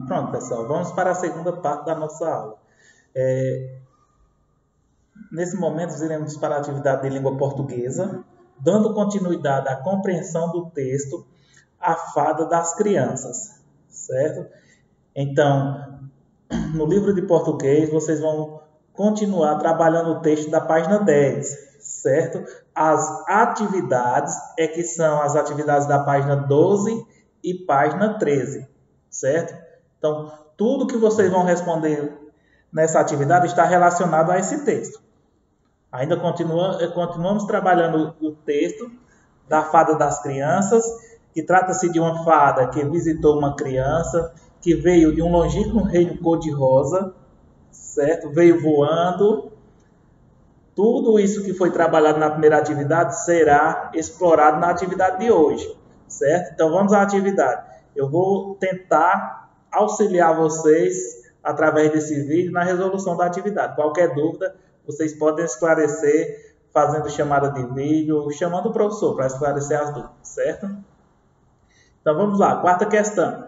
Pronto, pessoal, vamos para a segunda parte da nossa aula. É, Nesse momento, iremos para a atividade de língua portuguesa, dando continuidade à compreensão do texto A Fada das Crianças, certo? Então, no livro de português, vocês vão continuar trabalhando o texto da página 10, certo? As atividades que são as atividades da página 12 e página 13, certo? Então, tudo que vocês vão responder nessa atividade está relacionado a esse texto. Ainda continuamos trabalhando o texto da Fada das Crianças, que trata-se de uma fada que visitou uma criança, que veio de um longínquo reino cor-de-rosa, certo? Veio voando. Tudo isso que foi trabalhado na primeira atividade será explorado na atividade de hoje, certo? Então vamos à atividade. Eu vou tentar auxiliar vocês através desse vídeo na resolução da atividade. Qualquer dúvida, vocês podem esclarecer fazendo chamada de vídeo, chamando o professor para esclarecer as dúvidas, certo? Então vamos lá, quarta questão.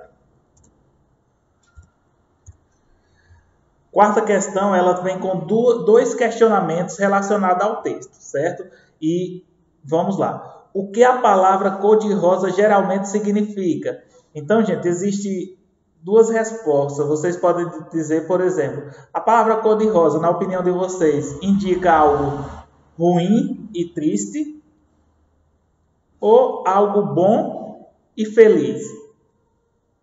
Quarta questão, ela vem com dois questionamentos relacionados ao texto, certo? E vamos lá. O que a palavra cor-de-rosa geralmente significa? Então, gente, existe duas respostas. Vocês podem dizer, por exemplo, a palavra cor-de-rosa, na opinião de vocês, indica algo ruim e triste ou algo bom e feliz?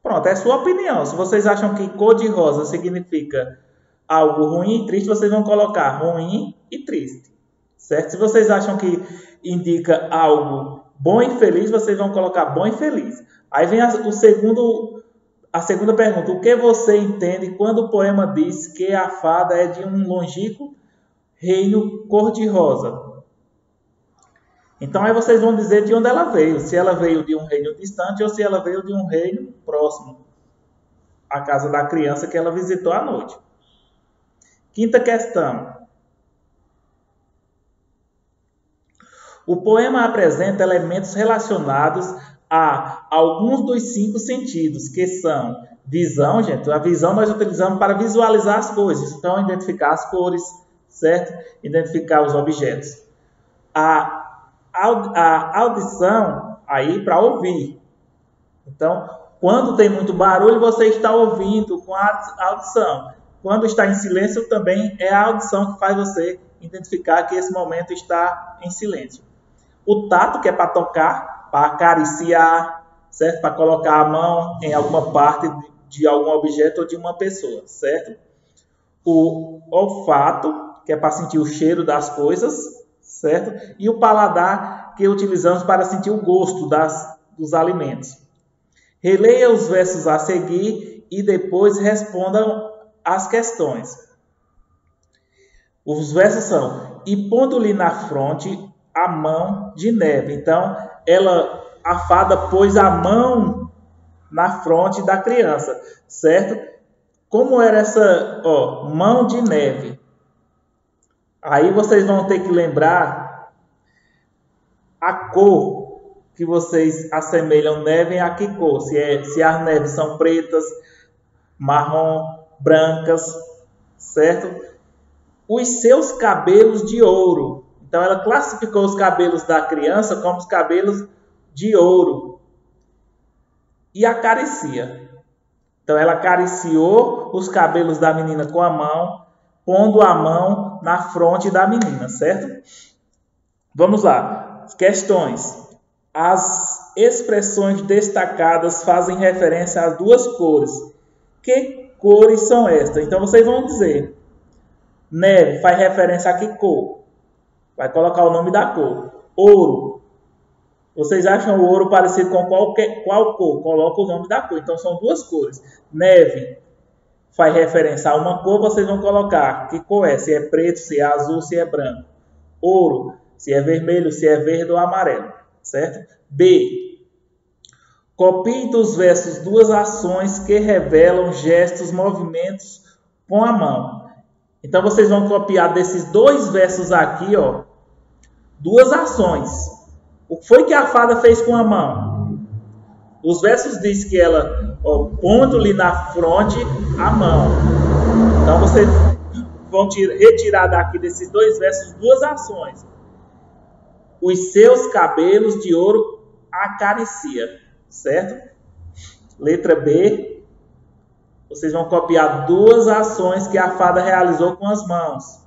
Pronto, é a sua opinião. Se vocês acham que cor-de-rosa significa algo ruim e triste, vocês vão colocar ruim e triste, certo? Se vocês acham que indica algo bom e feliz, vocês vão colocar bom e feliz. Aí vem a segunda pergunta. O que você entende quando o poema diz que a fada é de um longínquo reino cor-de-rosa? Então aí vocês vão dizer de onde ela veio. Se ela veio de um reino distante ou se ela veio de um reino próximo. A casa da criança que ela visitou à noite. Quinta questão. O poema apresenta elementos relacionados a alguns dos 5 sentidos, que são visão, gente. A visão nós utilizamos para visualizar as coisas. Então, identificar as cores, certo? Identificar os objetos. A audição, aí, para ouvir. Então, quando tem muito barulho, você está ouvindo com a audição. Quando está em silêncio, também é a audição que faz você identificar que esse momento está em silêncio. O tato, que é para tocar, para acariciar, certo? Para colocar a mão em alguma parte de algum objeto ou de uma pessoa, certo? O olfato, que é para sentir o cheiro das coisas, certo? E o paladar, que utilizamos para sentir o gosto dos alimentos. Releia os versos a seguir e depois respondam as questões. Os versos são: e pondo-lhe na fronte a mão de neve. Então, a fada pôs a mão na fronte da criança, certo? Como era essa mão de neve? Aí vocês vão ter que lembrar a cor que vocês assemelham neve a que cor? Se as neves são pretas, marrom, brancas, certo? Os seus cabelos de ouro. Então, ela classificou os cabelos da criança como os cabelos de ouro. E acaricia. Então, ela acariciou os cabelos da menina com a mão, pondo a mão na fronte da menina, certo? Vamos lá. Questões. As expressões destacadas fazem referência às duas cores. Que cores são estas? Então, vocês vão dizer. Neve faz referência a que cor? Vai colocar o nome da cor. Ouro. Vocês acham o ouro parecido com qual cor? Coloca o nome da cor. Então, são duas cores. Neve faz referência a uma cor, vocês vão colocar que cor é. Se é preto, se é azul, se é branco. Ouro, se é vermelho, se é verde ou amarelo. Certo? B. Copie dos versos duas ações que revelam gestos, movimentos com a mão. Então, vocês vão copiar desses dois versos aqui, duas ações. O que foi que a fada fez com a mão? Os versos diz que ela Ó, pondo-lhe na fronte a mão. Então vocês vão retirar daqui desses dois versos duas ações. Os seus cabelos de ouro acaricia, certo? Letra B, vocês vão copiar duas ações que a fada realizou com as mãos.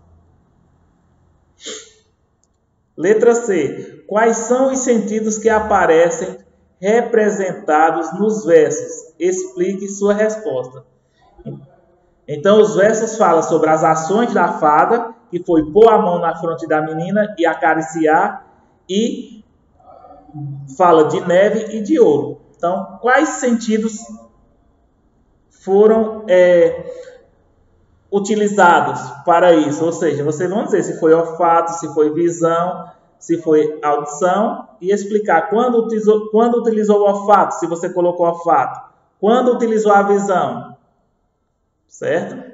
Letra C, quais são os sentidos que aparecem representados nos versos? Explique sua resposta. Então, os versos falam sobre as ações da fada, que foi pôr a mão na fronte da menina e acariciar, e fala de neve e de ouro. Então, quais sentidos foram utilizados para isso? Ou seja, vocês vão dizer se foi olfato, se foi visão, se foi audição, e explicar quando utilizou o olfato, se você colocou olfato, quando utilizou a visão, certo?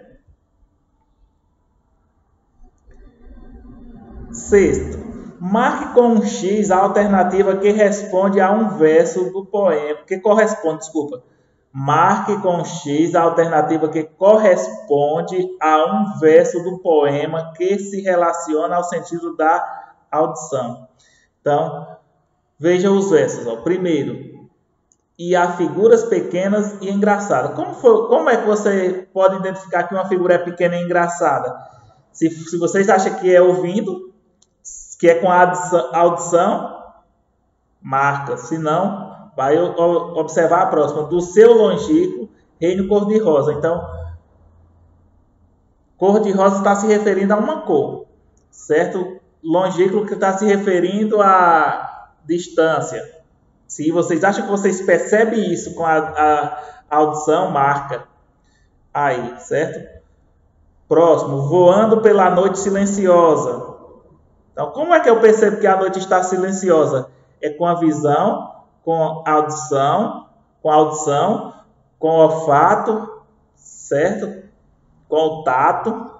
Sexto, marque com um X a alternativa que responde a um verso do poema, Marque com um X a alternativa que corresponde a um verso do poema que se relaciona ao sentido da audição. Então, veja os versos. Ó. Primeiro, e há figuras pequenas e engraçadas. Como é que você pode identificar que uma figura é pequena e engraçada? Se vocês acham que é ouvindo, que é com a audição, marca. Se não, vai observar a próxima. Do seu longínquo, reino cor-de-rosa. Então, cor-de-rosa está se referindo a uma cor, certo? Longínquo que está se referindo à distância. Se vocês acham que vocês percebem isso com a audição, marca aí, certo? Próximo, voando pela noite silenciosa. Então, como é que eu percebo que a noite está silenciosa? É com a visão, com a audição, com o olfato, certo? Com o tato.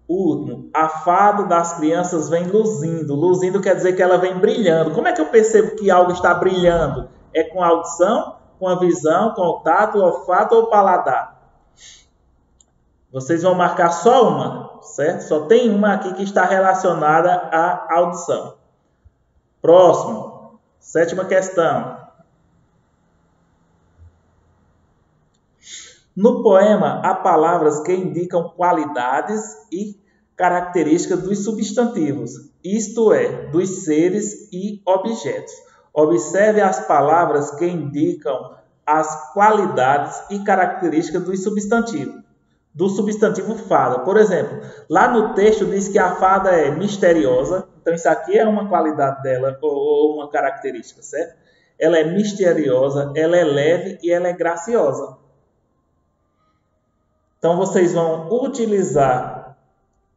Último, a fada das crianças vem luzindo. Luzindo quer dizer que ela vem brilhando. Como é que eu percebo que algo está brilhando? É com a audição, com a visão, com o tato, o olfato ou o paladar? Vocês vão marcar só uma, certo? Só tem uma aqui que está relacionada à audição. Próximo, sétima questão. No poema, há palavras que indicam qualidades e características dos substantivos, isto é, dos seres e objetos. Observe as palavras que indicam as qualidades e características dos substantivos. Do substantivo fada. Por exemplo, lá no texto diz que a fada é misteriosa. Então, isso aqui é uma qualidade dela ou uma característica, certo? Ela é misteriosa, ela é leve e ela é graciosa. Então, vocês vão utilizar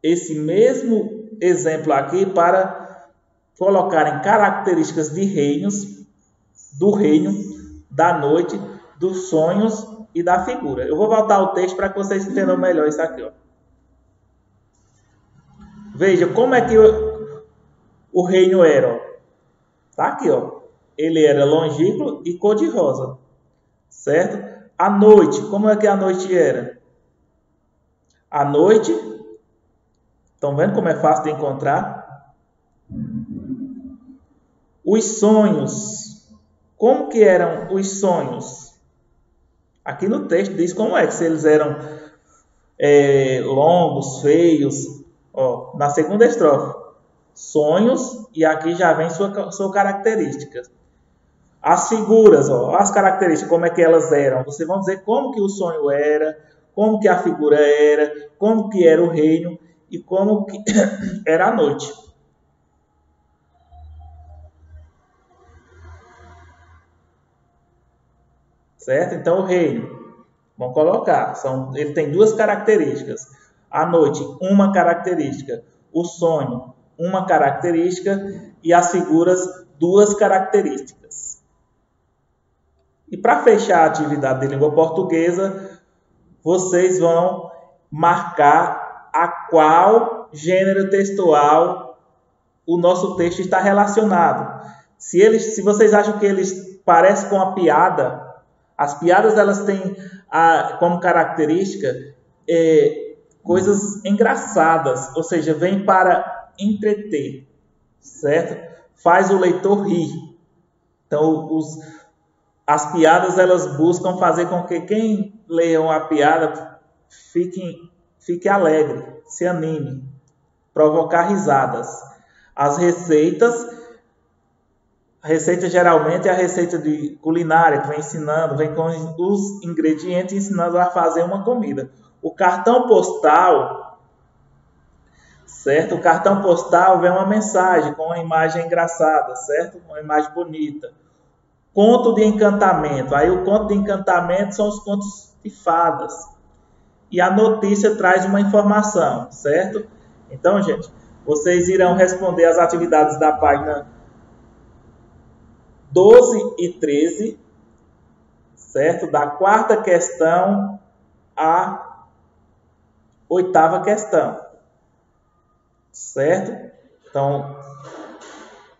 esse mesmo exemplo aqui para colocarem características de reinos, do reino, da noite, dos sonhos e da figura. Eu vou voltar ao texto para que vocês entendam melhor isso aqui. Ó. Veja como é que o reino era. Está aqui. Ó. Ele era longínquo e cor-de-rosa. Certo? A noite. Como é que a noite era? A noite. Estão vendo como é fácil de encontrar? Os sonhos. Como que eram os sonhos? Aqui no texto diz como é, que se eles eram longos, feios. Ó, na segunda estrofe, sonhos, e aqui já vem sua característica. As figuras, ó, as características, como é que elas eram. Vocês vão dizer como que o sonho era, como que a figura era, como que era o reino e como que era a noite. Certo? Então, o reino, vamos colocar, ele tem duas características. A noite, uma característica. O sonho, uma característica. E as figuras, duas características. E para fechar a atividade de língua portuguesa, vocês vão marcar a qual gênero textual o nosso texto está relacionado. Se vocês acham que eles parecem com a piada, as piadas elas têm como característica coisas engraçadas, ou seja, vem para entreter, certo? Faz o leitor rir. Então, as piadas elas buscam fazer com que quem leia uma piada fique alegre, se anime, provocar risadas. As receitas geralmente é a receita de culinária que vem ensinando, vem com os ingredientes ensinando a fazer uma comida. O cartão postal, certo? O cartão postal vem uma mensagem com uma imagem engraçada, certo? Uma imagem bonita. Conto de encantamento. Aí o conto de encantamento são os contos de fadas. E a notícia traz uma informação, certo? Então, gente, vocês irão responder as atividades da página 12 e 13, certo? Da quarta questão à oitava questão, certo? Então,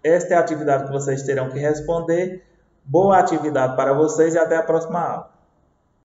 esta é a atividade que vocês terão que responder. Boa atividade para vocês e até a próxima aula.